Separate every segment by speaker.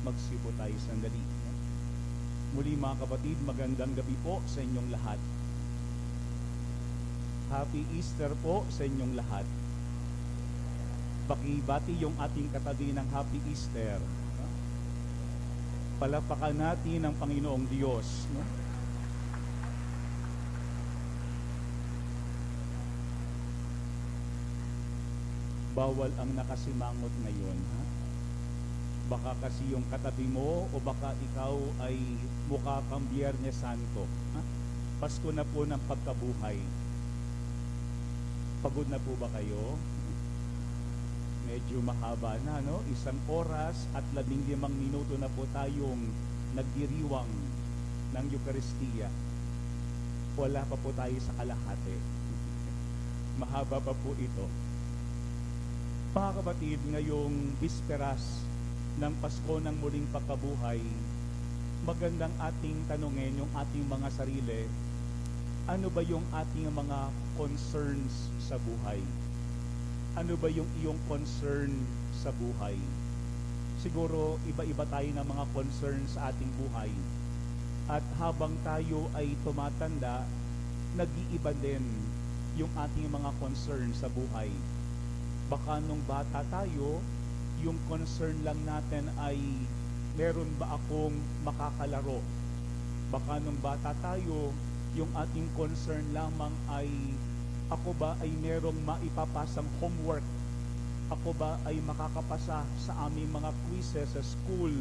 Speaker 1: Magsipo tayo sandali. Muli mga kapatid, magandang gabi po sa inyong lahat. Happy Easter po sa inyong lahat. Pakibati yung ating katabi ng Happy Easter. Palapakan natin ang Panginoong Diyos. Bawal ang nakasimangot ngayon. Baka kasi yung katabi mo o baka ikaw ay mukha kang Biyernes Santo. Pasko na po ng pagkabuhay. Pagod na po ba kayo? Medyo mahaba na, no? 1 oras at 15 minuto na po tayong nagdiriwang ng Eucharistia. Wala pa po tayo sa kalahati. Mahaba pa po ito. Mga kapatid, ngayong bisperas ng Pasko ng muling pagkabuhay, magandang ating tanungin yung ating mga sarili, ano ba yung ating mga concerns sa buhay? Ano ba yung iyong concern sa buhay? Siguro iba-iba tayo ng mga concerns sa ating buhay. At habang tayo ay tumatanda, nag-iiba din yung ating mga concern sa buhay. Baka nung bata tayo, yung concern lang natin ay meron ba akong makakalaro? Baka nung bata tayo, yung ating concern lamang ay ako ba ay merong maipapasang homework? Ako ba ay makakapasa sa aming mga quizzes sa school?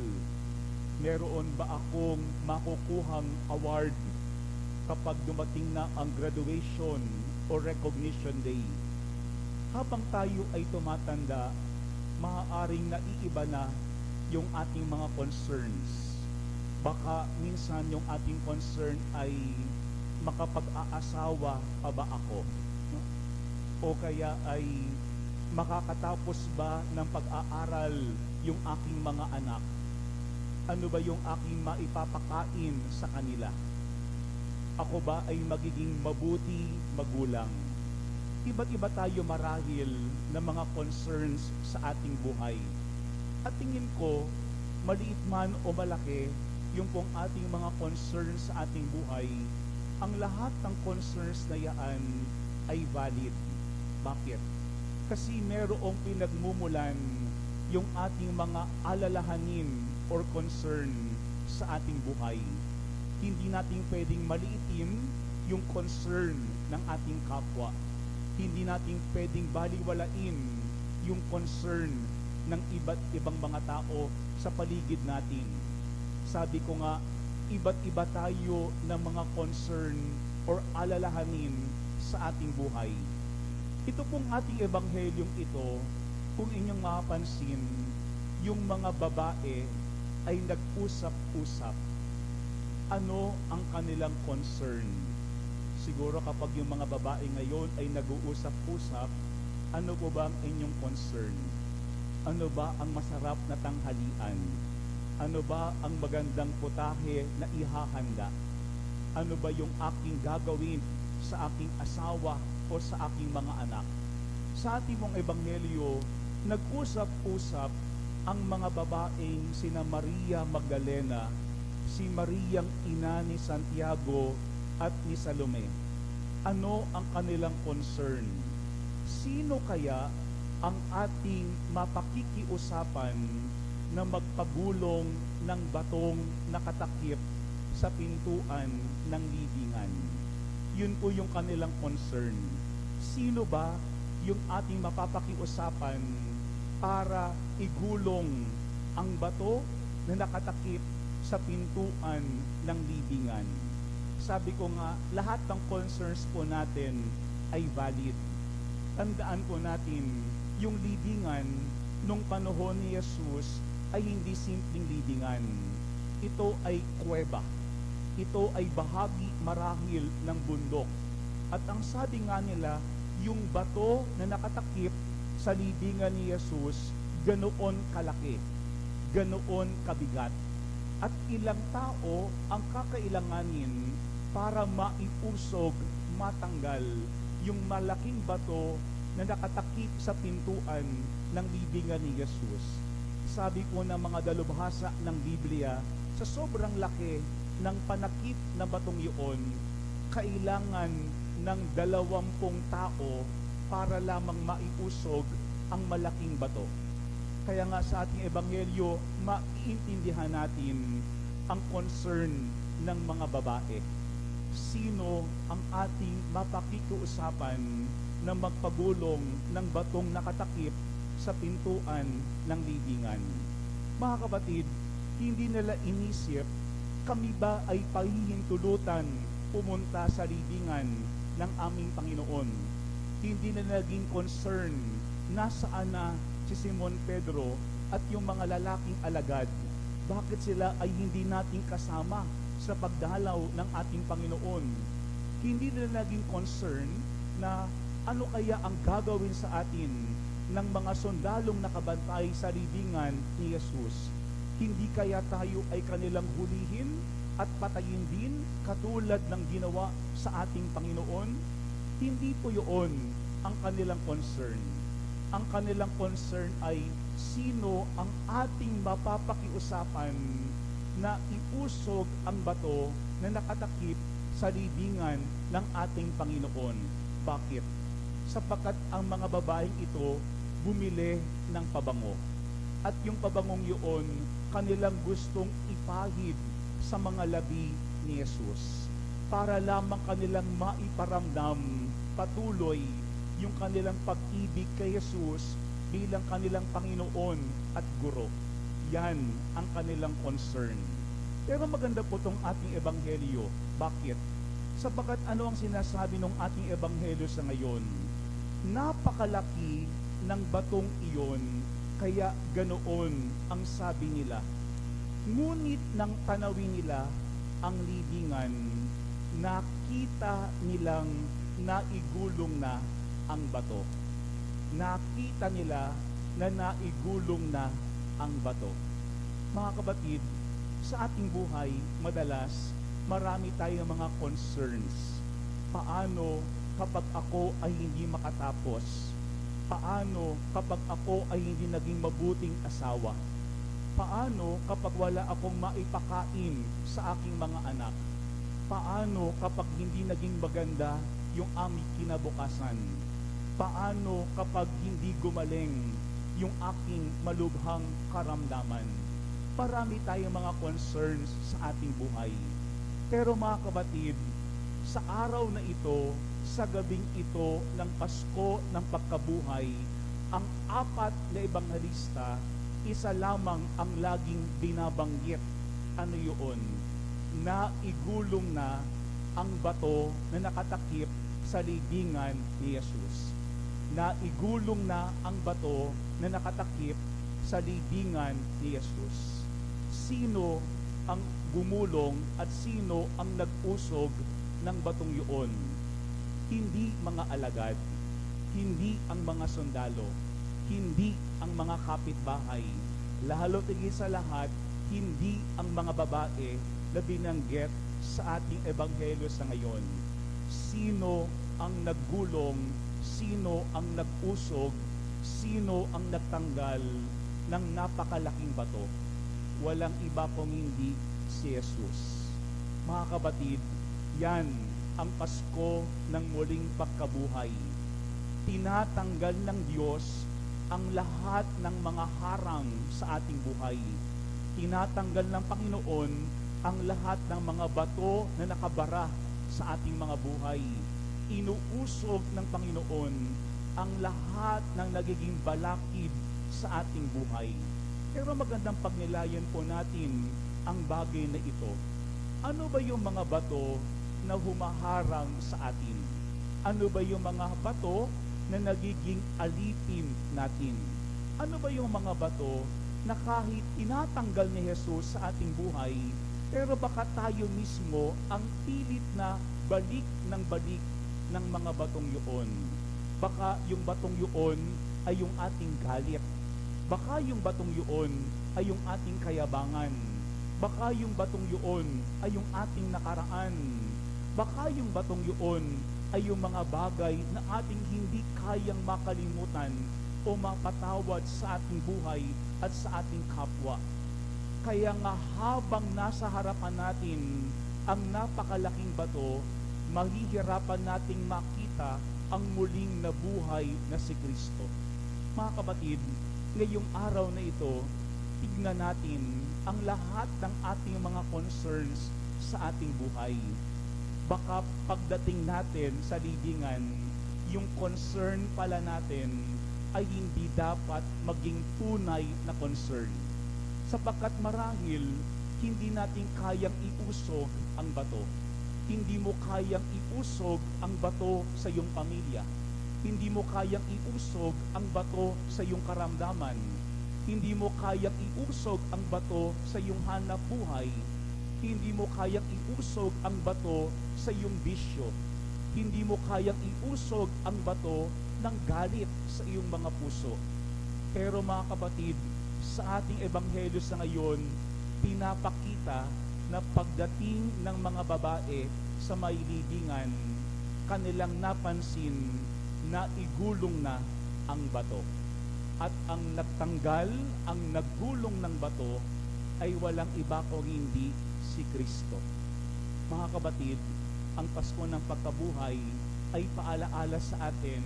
Speaker 1: Meron ba akong makukuhang award kapag dumating na ang graduation o recognition day? Habang tayo ay tumatanda, maaaring naiiba na yung ating mga concerns. Baka minsan yung ating concern ay makapag-aasawa pa ba ako? No? O kaya ay makakatapos ba ng pag-aaral yung aking mga anak? Ano ba yung aking maipapakain sa kanila? Ako ba ay magiging mabuti magulang? Iba't iba tayo marahil ng mga concerns sa ating buhay. At tingin ko, maliit man o malaki, yung pong ating mga concerns sa ating buhay, ang lahat ng concerns na yaan ay valid. Bakit? Kasi merong pinagmumulan yung ating mga alalahanin or concern sa ating buhay. Hindi natin pwedeng maliitin yung concern ng ating kapwa. Hindi natin pwedeng baliwalain yung concern ng iba't ibang mga tao sa paligid natin. Sabi ko nga, iba't iba tayo ng mga concern or alalahanin sa ating buhay. Ito pong ating ebanghelyong ito, kung inyong mapapansin, yung mga babae ay nag-usap-usap. Ano ang kanilang concern? Siguro kapag yung mga babae ngayon ay nag-uusap-usap, ano po ba ang inyong concern? Ano ba ang masarap na tanghalian? Ano ba ang magandang putahe na ihahanda? Ano ba yung aking gagawin sa aking asawa o sa aking mga anak? Sa ating mong ebanghelyo, nag-usap-usap ang mga babaeng sina Maria Magdalena, si Mariang ina ni Santiago at ni Salome. Ano ang kanilang concern? Sino kaya ang ating mapakikiusapan na magpagulong ng batong nakatakip sa pintuan ng libingan? Yun po yung kanilang concern. Sino ba yung ating mapapakiusapan para igulong ang bato na nakatakip sa pintuan ng libingan? Sabi ko nga, lahat ng concerns po natin ay valid. Tandaan po natin, yung libingan nung panahon ni Jesus ay hindi simpleng libingan. Ito ay kuweba. Ito ay bahagi marahil ng bundok. At ang sabi nga nila, yung bato na nakatakip sa libingan ni Jesus, ganoon kalaki, ganoon kabigat. At ilang tao ang kakailanganin para maiusog, matanggal yung malaking bato na nakatakip sa pintuan ng libingan ni Jesus. Sabi po ng mga dalubhasa ng Biblia, sa sobrang laki ng panakip na batong iyon, kailangan ng 20 tao para lamang maiusog ang malaking bato. Kaya nga sa ating ebanghelyo, maiintindihan natin ang concern ng mga babae. Sino ang ating mapakikiusapan na magpagulong ng batong nakatakip sa pintuan ng libingan? Mga kapatid, hindi nila inisip, kami ba ay pahihintulutan pumunta sa libingan ng aming Panginoon? Hindi na naging concern nasaan na si Simon Pedro at yung mga lalaking alagad. Bakit sila ay hindi nating kasama sa pagdalaw ng ating Panginoon? Hindi nila naging concern na ano kaya ang gagawin sa atin ng mga sundalong nakabantay sa libingan ni Jesus. Hindi kaya tayo ay kanilang hulihin at patayin din katulad ng ginawa sa ating Panginoon? Hindi po yun ang kanilang concern. Ang kanilang concern ay sino ang ating mapapakiusapan na iusog ang bato na nakatakip sa libingan ng ating Panginoon. Bakit? Sapagkat ang mga babaeng ito bumili ng pabango. At yung pabangong yun, kanilang gustong ipahid sa mga labi ni Jesus para lamang kanilang maiparamdam patuloy yung kanilang pag-ibig kay Jesus bilang kanilang Panginoon at Guro. Yan ang kanilang concern. Pero maganda po itong ating ebanghelyo. Bakit? Sapagkat ano ang sinasabi ng ating ebanghelyo sa ngayon? Napakalaki ng batong iyon, kaya ganoon ang sabi nila. Ngunit nang tanawin nila ang libingan, nakita nilang naigulong na ang bato. Nakita nila na naigulong na ang bato. Mga kapatid, sa ating buhay, madalas, marami tayong mga concerns. Paano kapag ako ay hindi makatapos? Paano kapag ako ay hindi naging mabuting asawa? Paano kapag wala akong maipakain sa aking mga anak? Paano kapag hindi naging maganda yung aming kinabukasan? Paano kapag hindi gumaling yung aking malubhang karamdaman? Parami tayong mga concerns sa ating buhay. Pero mga kapatid, sa araw na ito, sa gabing ito ng Pasko ng Pagkabuhay, ang 4 na ebanghelista, isa lamang ang laging binabanggit. Ano yun? Naigulong na ang bato na nakatakip sa libingan ni Jesus. Naigulong na ang bato na nakatakip sa libingan ni Jesus. Sino ang gumulong at sino ang nag-usog ng batong yun? Hindi mga alagad, hindi ang mga sundalo, hindi ang mga kapitbahay, lalo tigil sa lahat, hindi ang mga babae na binanggit sa ating ebanghelyo sa ngayon. Sino ang naggulong, sino ang nag-usog, sino ang nagtanggal ng napakalaking bato? Walang iba kung hindi si Jesus. Mga kapatid, yan ang Pasko ng muling pagkabuhay. Tinatanggal ng Diyos ang lahat ng mga harang sa ating buhay. Tinatanggal ng Panginoon ang lahat ng mga bato na nakabara sa ating mga buhay. Inuusog ng Panginoon ang lahat ng nagiging balakid sa ating buhay. Pero magandang pagnilayan po natin ang bagay na ito. Ano ba yung mga bato na humaharang sa atin? Ano ba yung mga bato na nagiging alipin natin? Ano ba yung mga bato na kahit tinatanggal ni Jesus sa ating buhay, pero baka tayo mismo ang pilit na balik ng mga batong yun? Baka yung batong yun ay yung ating galit. Baka yung batong yun ay yung ating kayabangan. Baka yung batong yun ay yung ating nakaraan. Baka yung batong yun ay yung mga bagay na ating hindi kayang makalimutan o mapatawad sa ating buhay at sa ating kapwa. Kaya nga habang nasa harapan natin ang napakalaking bato, mahihirapan nating makita ang muling nabuhay na si Kristo. Mga kapatid, ngayong araw na ito, tignan natin ang lahat ng ating mga concerns sa ating buhay. Baka pagdating natin sa libingan, yung concern pala natin ay hindi dapat maging tunay na concern. Sapagkat marahil, hindi natin kayang iusog ang bato. Hindi mo kayang iusog ang bato sa iyong pamilya. Hindi mo kayang iusog ang bato sa iyong karamdaman. Hindi mo kayang iusog ang bato sa iyong hanap buhay. Hindi mo kayang iusog ang bato sa iyong bisyo. Hindi mo kayang iusog ang bato ng galit sa iyong mga puso. Pero mga kapatid, sa ating ebanghelyo sa ngayon, pinapakita na pagdating ng mga babae sa may libingan, kanilang napansin na igulong na ang bato. At ang nagtanggal, ang naggulong ng bato ay walang iba kung hindi si Kristo. Mga kapatid, ang Pasko ng Pagkabuhay ay paalaala sa atin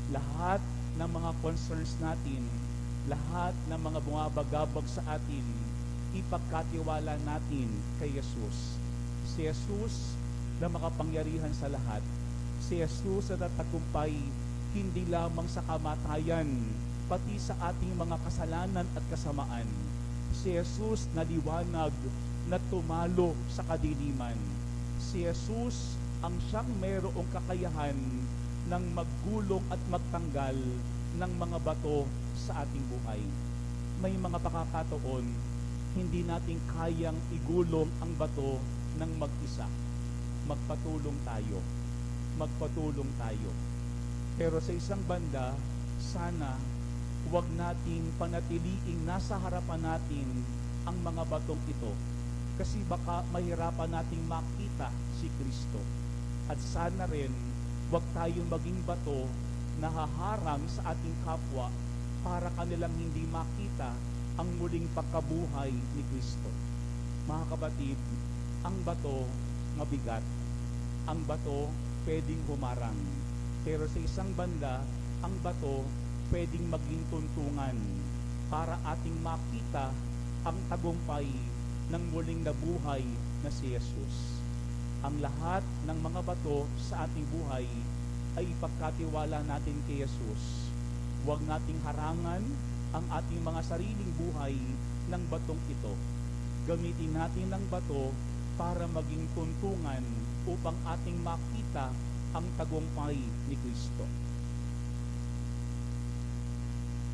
Speaker 1: lahat ng mga concerns natin, lahat ng mga bumabagabag sa atin, ipagkatiwala natin kay Jesus. Si Jesus na makapangyarihan sa lahat. Si Jesus na tatagumpay hindi lamang sa kamatayan, pati sa ating mga kasalanan at kasamaan. Si Jesus na liwanag na tumalo sa kadiliman. Si Jesus ang siyang mayroong kakayahan ng maggulong at magtanggal ng mga bato sa ating buhay. May mga pagkakataon, hindi natin kayang igulong ang bato ng mag-isa. Magpatulong tayo. Magpatulong tayo. Pero sa isang banda, sana huwag nating panatiliing nasa harapan natin ang mga batong ito. Kasi baka mahirapan nating makita si Kristo. At sana rin, huwag tayong maging bato na haharang sa ating kapwa para kanilang hindi makita ang muling pagkabuhay ni Kristo. Mga kapatid, ang bato mabigat. Ang bato pwedeng humarang. Pero sa isang banda, ang bato pwedeng maging tuntungan para ating makita ang tagumpay ng muling nabuhay na si Jesus. Ang lahat ng mga bato sa ating buhay ay ipagkatiwala natin kay Jesus. Huwag nating harangan ang ating mga sariling buhay ng batong ito. Gamitin natin ang bato para maging tuntungan upang ating makita ang tagumpay ni Kristo.